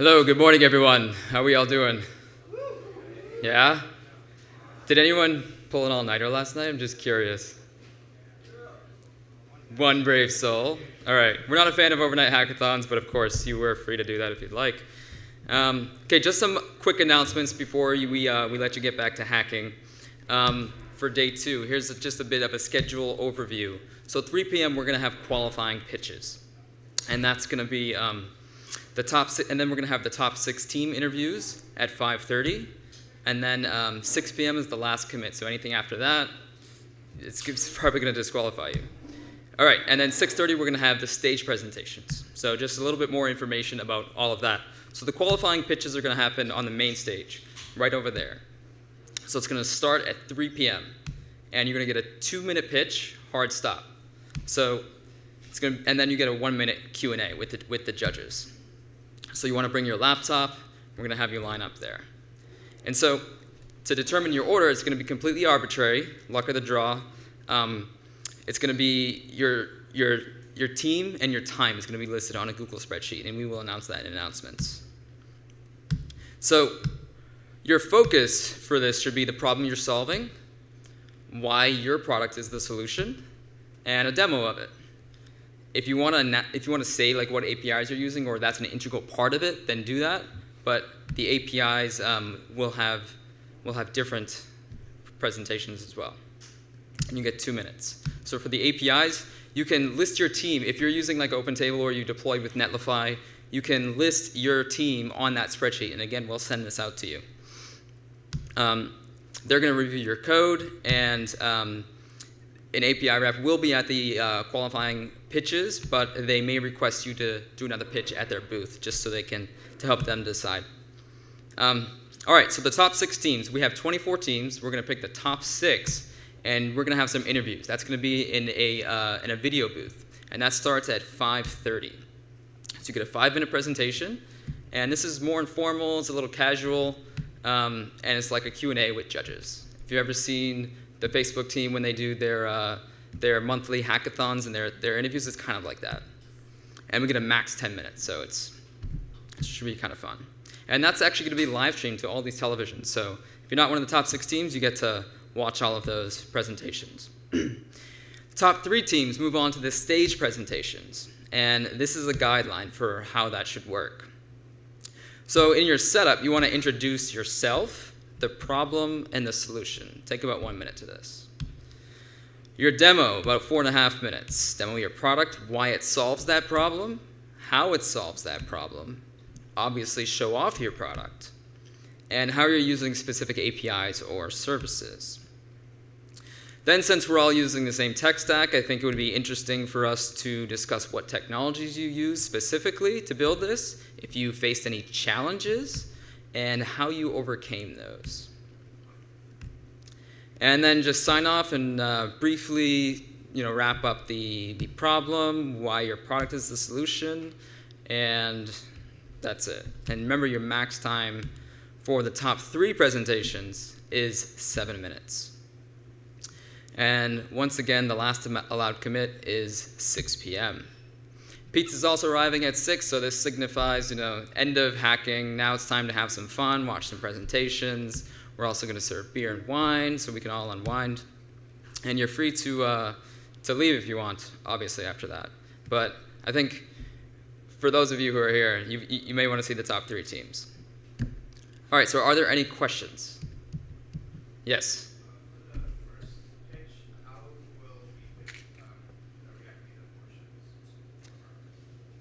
Hello, good morning, everyone. How are we all doing? Yeah? Did anyone pull an all-nighter last night? I'm just curious. One brave soul. All right. We're not a fan of overnight hackathons, but of course, you were free to do that if you'd like. Okay, just some quick announcements before we let you get back to hacking. For day 2, here's just a bit of a schedule overview. So 3 p.m., we're going to have qualifying pitches. And that's going to be and then we're going to have the top 6 team interviews at 5:30. And then 6 p.m. is the last commit. So anything after that, it's probably going to disqualify you. All right, and then 6:30, we're going to have the stage presentations. So just a little bit more information about all of that. So the qualifying pitches are going to happen on the main stage, right over there. So it's going to start at 3 p.m. And you're going to get a 2-minute pitch, hard stop. So and then you get a 1-minute Q&A with the judges. So you want to bring your laptop. We're going to have you line up there. And so to determine your order, it's going to be completely arbitrary, luck of the draw. It's going to be your team and your time is going to be listed on a Google spreadsheet, and we will announce that in announcements. So your focus for this should be the problem you're solving, why your product is the solution, and a demo of it. If you want to say like what APIs you're using or that's an integral part of it, then do that. But the APIs will have different presentations as well. And you get 2 minutes. So for the APIs, you can list your team. If you're using like OpenTable or you deploy with Netlify, you can list your team on that spreadsheet. And again, we'll send this out to you. They're going to review your code, and an API rep will be at the qualifying pitches, but they may request you to do another pitch at their booth just so to help them decide. All right, so the top 6 teams. We have 24 teams. We're going to pick the top 6, and we're going to have some interviews. That's going to be in a video booth, and that starts at 5:30. So you get a 5-minute presentation, and this is more informal. It's a little casual, and it's like a Q&A with judges. If you've ever seen the Facebook team when they do their monthly hackathons and their interviews, it's kind of like that. And we get a max 10 minutes, so it should be kind of fun. And that's actually going to be live streamed to all these televisions. So if you're not one of the top 6 teams, you get to watch all of those presentations. Top 3 teams move on to the stage presentations. And this is a guideline for how that should work. So in your setup, you want to introduce yourself, the problem, and the solution. Take about 1 minute to this. Your demo, about 4.5 minutes. Demo your product, why it solves that problem, how it solves that problem. Obviously, show off your product, and how you're using specific APIs or services. Then, since we're all using the same tech stack, I think it would be interesting for us to discuss what technologies you use specifically to build this, if you faced any challenges, and how you overcame those. And then just sign off and briefly wrap up the problem, why your product is the solution, and that's it. And remember, your max time for the top 3 presentations is 7 minutes. And once again, the last allowed commit is 6 p.m. Pizza's also arriving at 6, so this signifies, end of hacking. Now it's time to have some fun, watch some presentations. We're also going to serve beer and wine, so we can all unwind. And you're free to leave if you want, obviously, after that. But I think for those of you who are here, you may want to see the top 3 teams. All right, so are there any questions? Yes?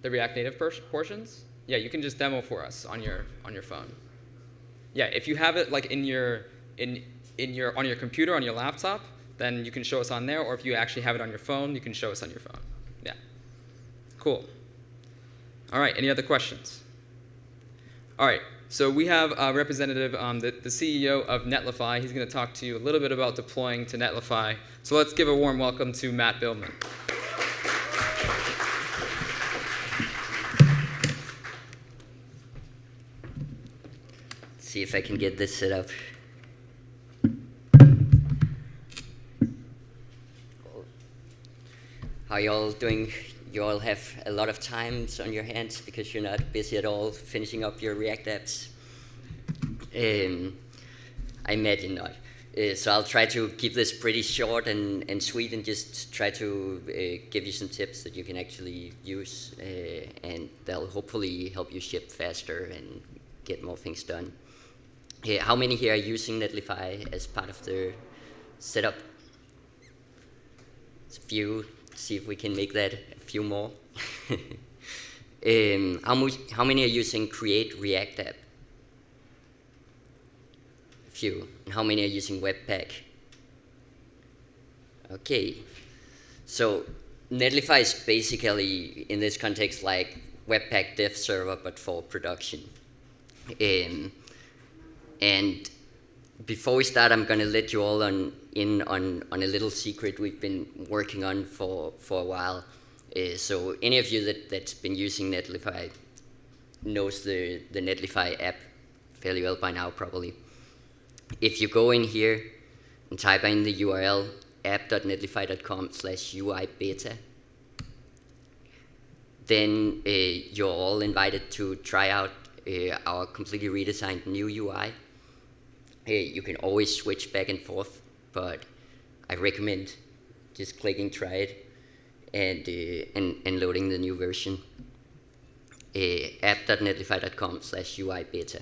The React Native portions? Yeah, you can just demo for us on your phone. Yeah, if you have it like on your computer, on your laptop, then you can show us on there, or if you actually have it on your phone, you can show us on your phone. Yeah. Cool. All right, any other questions? All right, so we have a representative, the CEO of Netlify. He's going to talk to you a little bit about deploying to Netlify. So let's give a warm welcome to Matt Billman. See if I can get this set up. How y'all doing you all have a lot of times on your hands because you're not busy at all finishing up your React apps. I imagine not. So I'll try to keep this pretty short and sweet and just try to give you some tips that you can actually use and they'll hopefully help you ship faster and get more things done. How many here are using Netlify as part of their setup? It's a few. See if we can make that a few more. How many are using Create React App? A few. And how many are using Webpack? Okay. So Netlify is basically, in this context, like Webpack dev server, but for production. And before we start, I'm going to let you all in on a little secret we've been working on for a while. So any of you that's been using Netlify knows the Netlify app fairly well by now, probably. If you go in here and type in the URL app.netlify.com/UI-beta, then you're all invited to try out our completely redesigned new UI. You can always switch back and forth, but I recommend just clicking try it and loading the new version. App.netlify.com/UI-beta.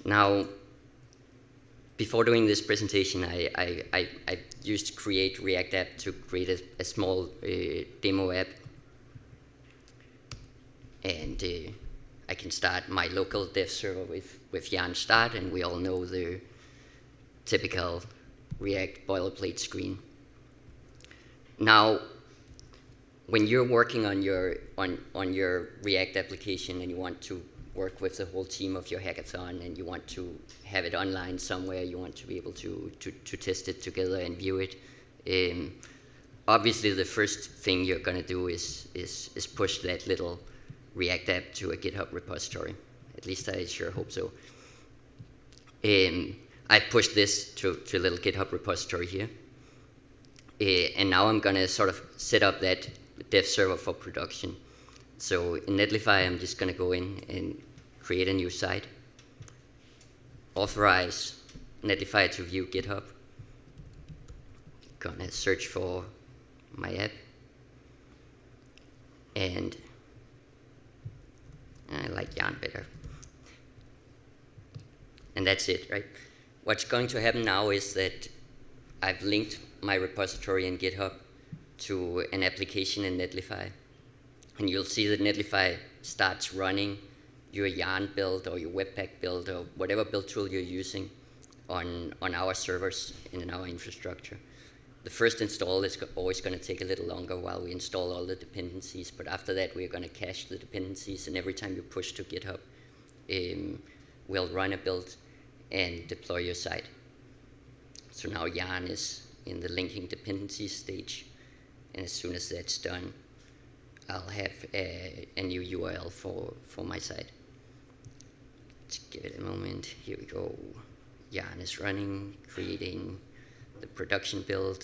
Now, before doing this presentation, I used Create React App to create a small demo app. And I can start my local dev server with yarn start, and we all know the typical React boilerplate screen. Now, when you're working on your React application and you want to work with the whole team of your hackathon and you want to have it online somewhere, you want to be able to test it together and view it, obviously the first thing you're going to do is push that little React app to a GitHub repository. At least I sure hope so. I pushed this to a little GitHub repository here. And now I'm going to sort of set up that dev server for production. So in Netlify, I'm just going to go in and create a new site, authorize Netlify to view GitHub, going to search for my app, and I like yarn better. And that's it, right? What's going to happen now is that I've linked my repository in GitHub to an application in Netlify. And you'll see that Netlify starts running your yarn build or your Webpack build or whatever build tool you're using on our servers and in our infrastructure. The first install is always going to take a little longer while we install all the dependencies, but after that we're going to cache the dependencies, and every time you push to GitHub, we'll run a build and deploy your site. So now yarn is in the linking dependencies stage, and as soon as that's done, I'll have a new URL for my site. Let's give it a moment. Here we go. Yarn is running, creating the production build.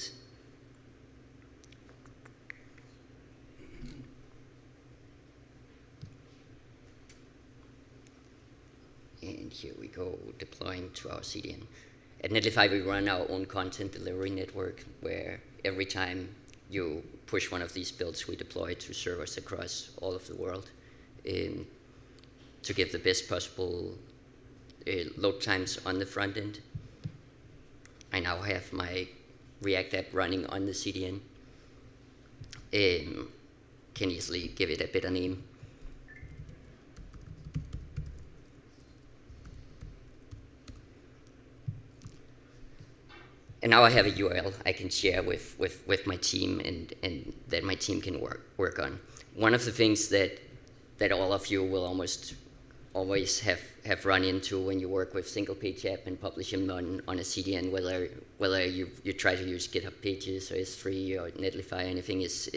And here we go, deploying to our CDN. At Netlify, we run our own content delivery network, where every time you push one of these builds, we deploy to servers across all of the world to give the best possible load times on the front end. I now have my React app running on the CDN. Can easily give it a better name. And now I have a URL I can share with my team and that my team can work on. One of the things that all of you will almost always have run into when you work with single page app and publish them on a CDN, whether you try to use GitHub Pages or S3 or Netlify or anything, is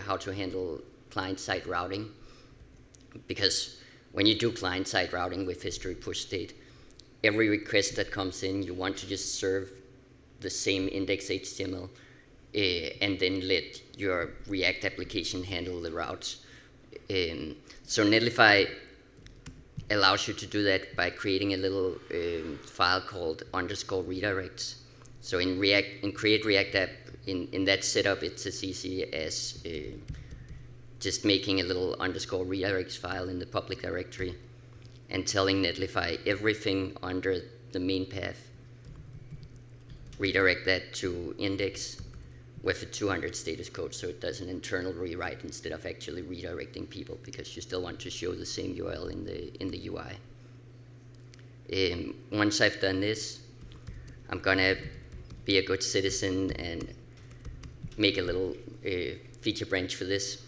how to handle client-side routing. Because when you do client-side routing with history push state, every request that comes in, you want to just serve the same index HTML and then let your React application handle the routes. So Netlify allows you to do that by creating a little file called _redirects. So in create React app, in that setup, it's as easy as just making a little _redirects file in the public directory and telling Netlify everything under the main path. Redirect that to index with a 200 status code, so it does an internal rewrite instead of actually redirecting people, because you still want to show the same URL in the UI. Once I've done this, I'm gonna be a good citizen and make a little feature branch for this.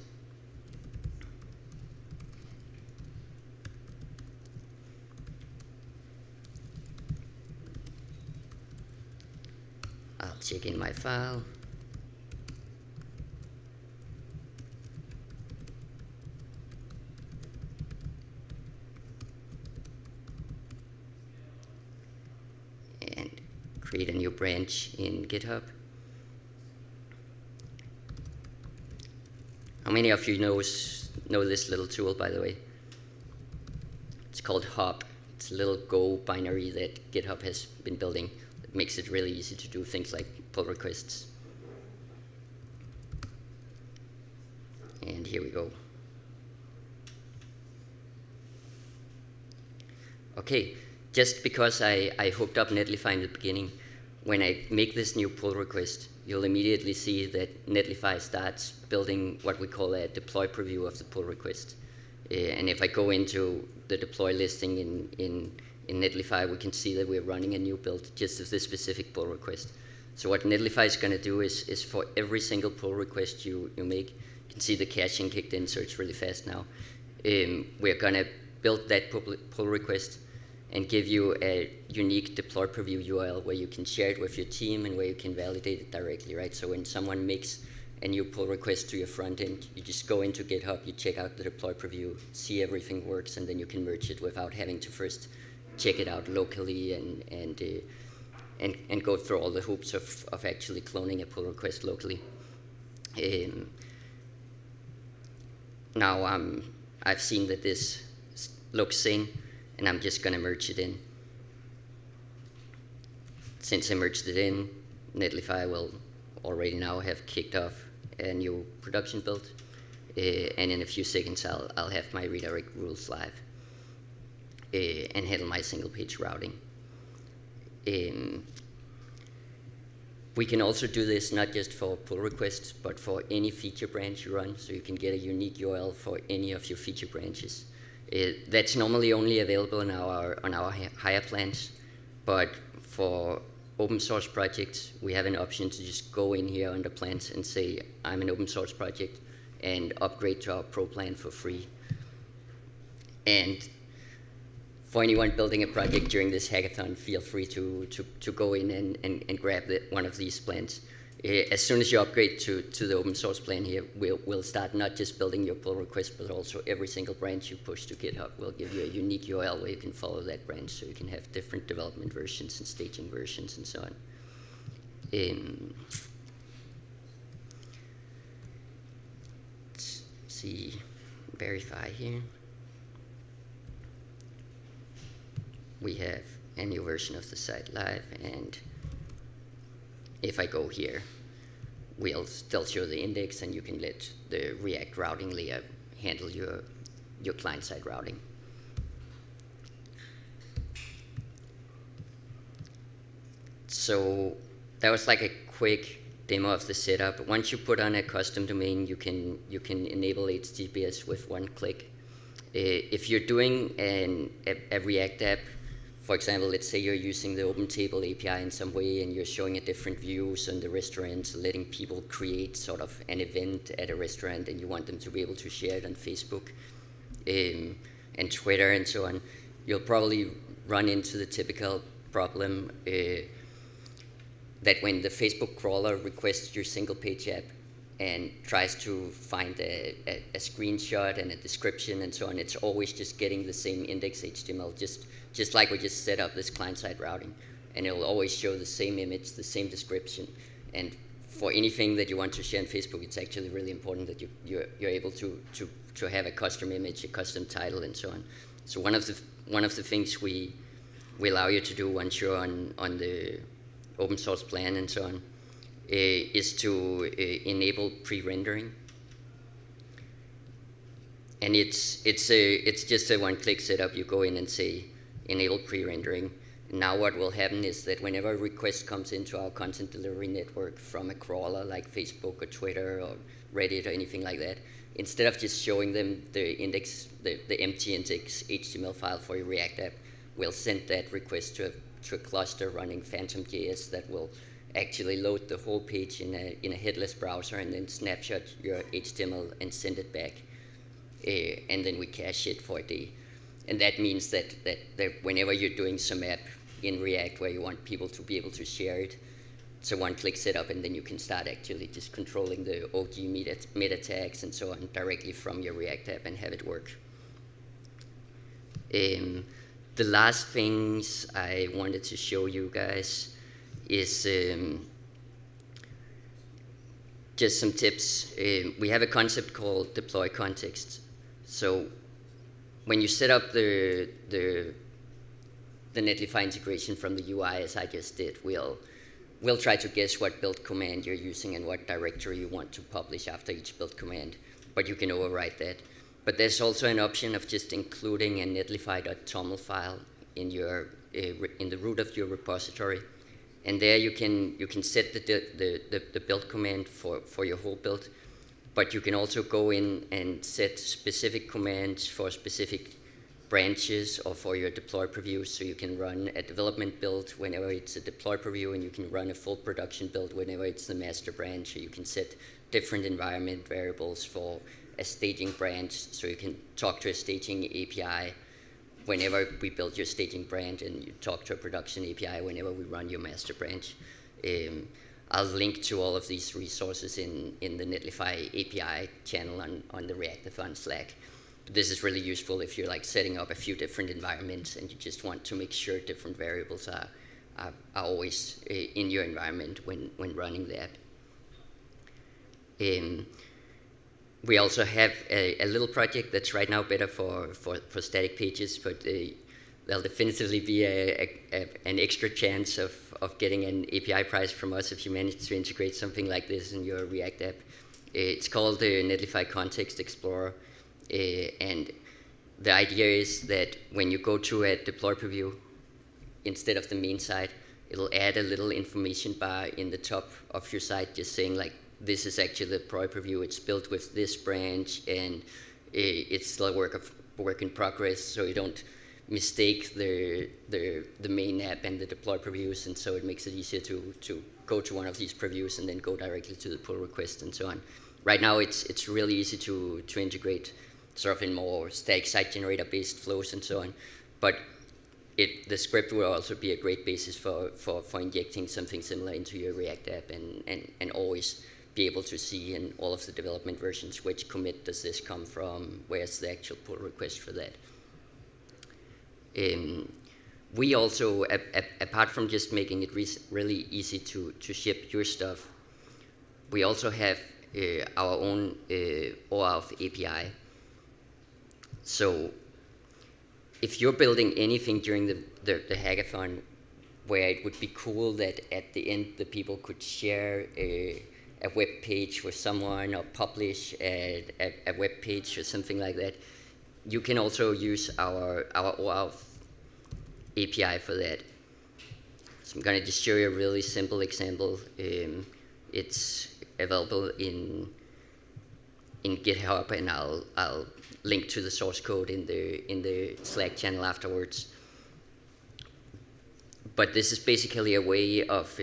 I'll check in my file. And create a new branch in GitHub. How many of you know this little tool, by the way? It's called Hop. It's a little Go binary that GitHub has been building. It makes it really easy to do things like pull requests. And here we go. Okay, just because I hooked up Netlify in the beginning, when I make this new pull request, you'll immediately see that Netlify starts building what we call a deploy preview of the pull request. And if I go into the deploy listing in Netlify, we can see that we're running a new build just of this specific pull request. So what Netlify is going to do is for every single pull request you make, you can see the caching kicked in, so it's really fast now. We're going to build that pull request and give you a unique deploy preview URL where you can share it with your team and where you can validate it directly, right? So when someone makes a new pull request to your front end, you just go into GitHub, you check out the deploy preview, see everything works, and then you can merge it without having to first check it out locally and go through all the hoops of actually cloning a pull request locally. Now I've seen that this looks sane, and I'm just going to merge it in. Since I merged it in, Netlify will already now have kicked off a new production build, and in a few seconds I'll have my redirect rules live and handle my single page routing. We can also do this not just for pull requests, but for any feature branch you run, so you can get a unique URL for any of your feature branches. That's normally only available on our higher plans, but for open source projects, we have an option to just go in here under plans and say, I'm an open source project, and upgrade to our pro plan for free. And for anyone building a project during this hackathon, feel free to go in and grab one of these plans. As soon as you upgrade to the open source plan here, we'll start not just building your pull request, but also every single branch you push to GitHub will give you a unique URL where you can follow that branch, so you can have different development versions and staging versions and so on. Let's see, verify here. We have a new version of the site live, and if I go here, we'll still show the index, and you can let the React routing layer handle your client-side routing. So that was like a quick demo of the setup. Once you put on a custom domain, you can enable HTTPS with one click. If you're doing a React app, for example, let's say you're using the OpenTable API in some way and you're showing a different views on the restaurant, letting people create sort of an event at a restaurant, and you want them to be able to share it on Facebook and Twitter and so on, you'll probably run into the typical problem that when the Facebook crawler requests your single page app and tries to find a screenshot and a description and so on, it's always just getting the same index HTML, just like we just set up this client-side routing, and it'll always show the same image, the same description. And for anything that you want to share on Facebook, it's actually really important that you're able to have a custom image, a custom title, and so on. So one of the things we allow you to do once you're on the open source plan and so on is to enable pre-rendering. And it's just a one-click setup. You go in and say enable pre-rendering. Now what will happen is that whenever a request comes into our content delivery network from a crawler like Facebook or Twitter or Reddit or anything like that, instead of just showing them the index, the empty index HTML file for your React app, we'll send that request to a cluster running Phantom.js that will actually load the whole page in a headless browser and then snapshot your HTML and send it back. And then we cache it for a day. And that means that whenever you're doing some app in React where you want people to be able to share it, it's a one-click setup, and then you can start actually just controlling the OG meta tags and so on directly from your React app and have it work. The last things I wanted to show you guys is just some tips. We have a concept called deploy context. So when you set up the Netlify integration from the UI, as I just did, we'll try to guess what build command you're using and what directory you want to publish after each build command, but you can override that. But there's also an option of just including a netlify.toml file in the root of your repository, and there you can set the build command for your whole build, but you can also go in and set specific commands for specific branches or for your deploy preview. So you can run a development build whenever it's a deploy preview, and you can run a full production build whenever it's the master branch. So you can set different environment variables for a staging branch, so you can talk to a staging API whenever we build your staging branch, and you talk to a production API whenever we run your master branch. I'll link to all of these resources in the Netlify API channel on the Reactathon Slack. This is really useful if you're like setting up a few different environments and you just want to make sure different variables are always in your environment when running that. We also have a little project that's right now better for static pages, but there'll definitively be an extra chance of getting an API prize from us if you manage to integrate something like this in your React app. It's called the Netlify Context Explorer. And the idea is that when you go to a deploy preview, instead of the main site, it'll add a little information bar in the top of your site just saying like, this is actually the deploy preview, it's built with this branch, and it's still a work in progress, so you don't mistake the main app and the deploy previews, and so it makes it easier to go to one of these previews and then go directly to the pull request and so on. Right now it's really easy to integrate sort of in more static site generator based flows and so on, but the script will also be a great basis for injecting something similar into your React app and always be able to see in all of the development versions which commit does this come from, where's the actual pull request for that. We also, apart from just making it really easy to ship your stuff, we also have our own OAuth API. So if you're building anything during the hackathon where it would be cool that at the end the people could share a web page with someone or publish a web page or something like that, you can also use our OAuth API for that. So I'm going to just show you a really simple example. It's available in GitHub, and I'll link to the source code in the Slack channel afterwards. But this is basically a way of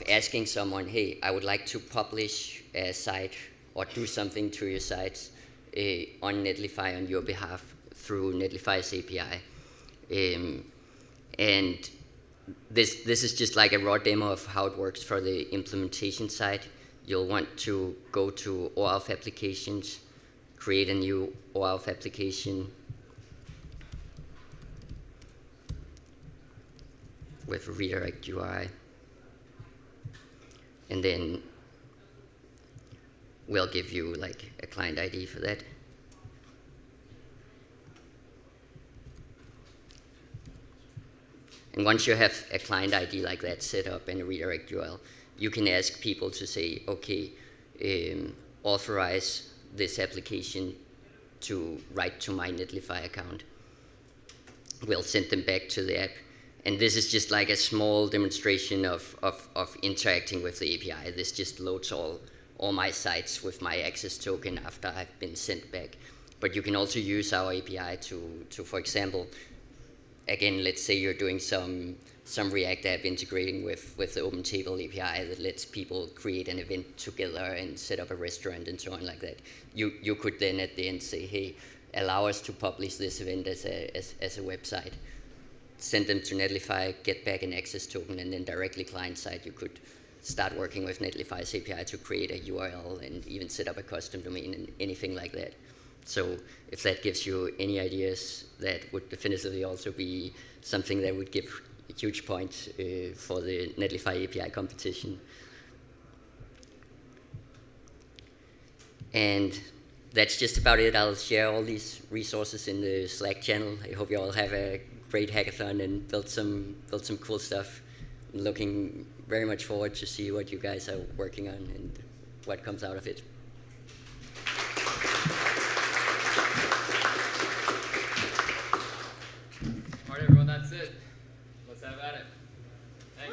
asking someone, hey, I would like to publish a site or do something to your sites on Netlify on your behalf through Netlify's API. And this is just like a raw demo of how it works for the implementation side. You'll want to go to OAuth applications, create a new OAuth application with redirect UI. and then we'll give you like a client ID for that. And once you have a client ID like that set up and a redirect URL, you can ask people to say, okay, authorize this application to write to my Netlify account. We'll send them back to the app. And this is just like a small demonstration of interacting with the API. This just loads all my sites with my access token after I've been sent back. But you can also use our API to for example, again, let's say you're doing some React app integrating with the OpenTable API that lets people create an event together and set up a restaurant and so on like that. You could then at the end say, hey, allow us to publish this event as a website. Send them to Netlify, get back an access token, and then directly client-side you could start working with Netlify's API to create a URL and even set up a custom domain and anything like that. So if that gives you any ideas, that would definitively also be something that would give huge points for the Netlify API competition. And that's just about it. I'll share all these resources in the Slack channel. I hope you all have a great hackathon and build some cool stuff. I'm looking very much forward to see what you guys are working on and what comes out of it.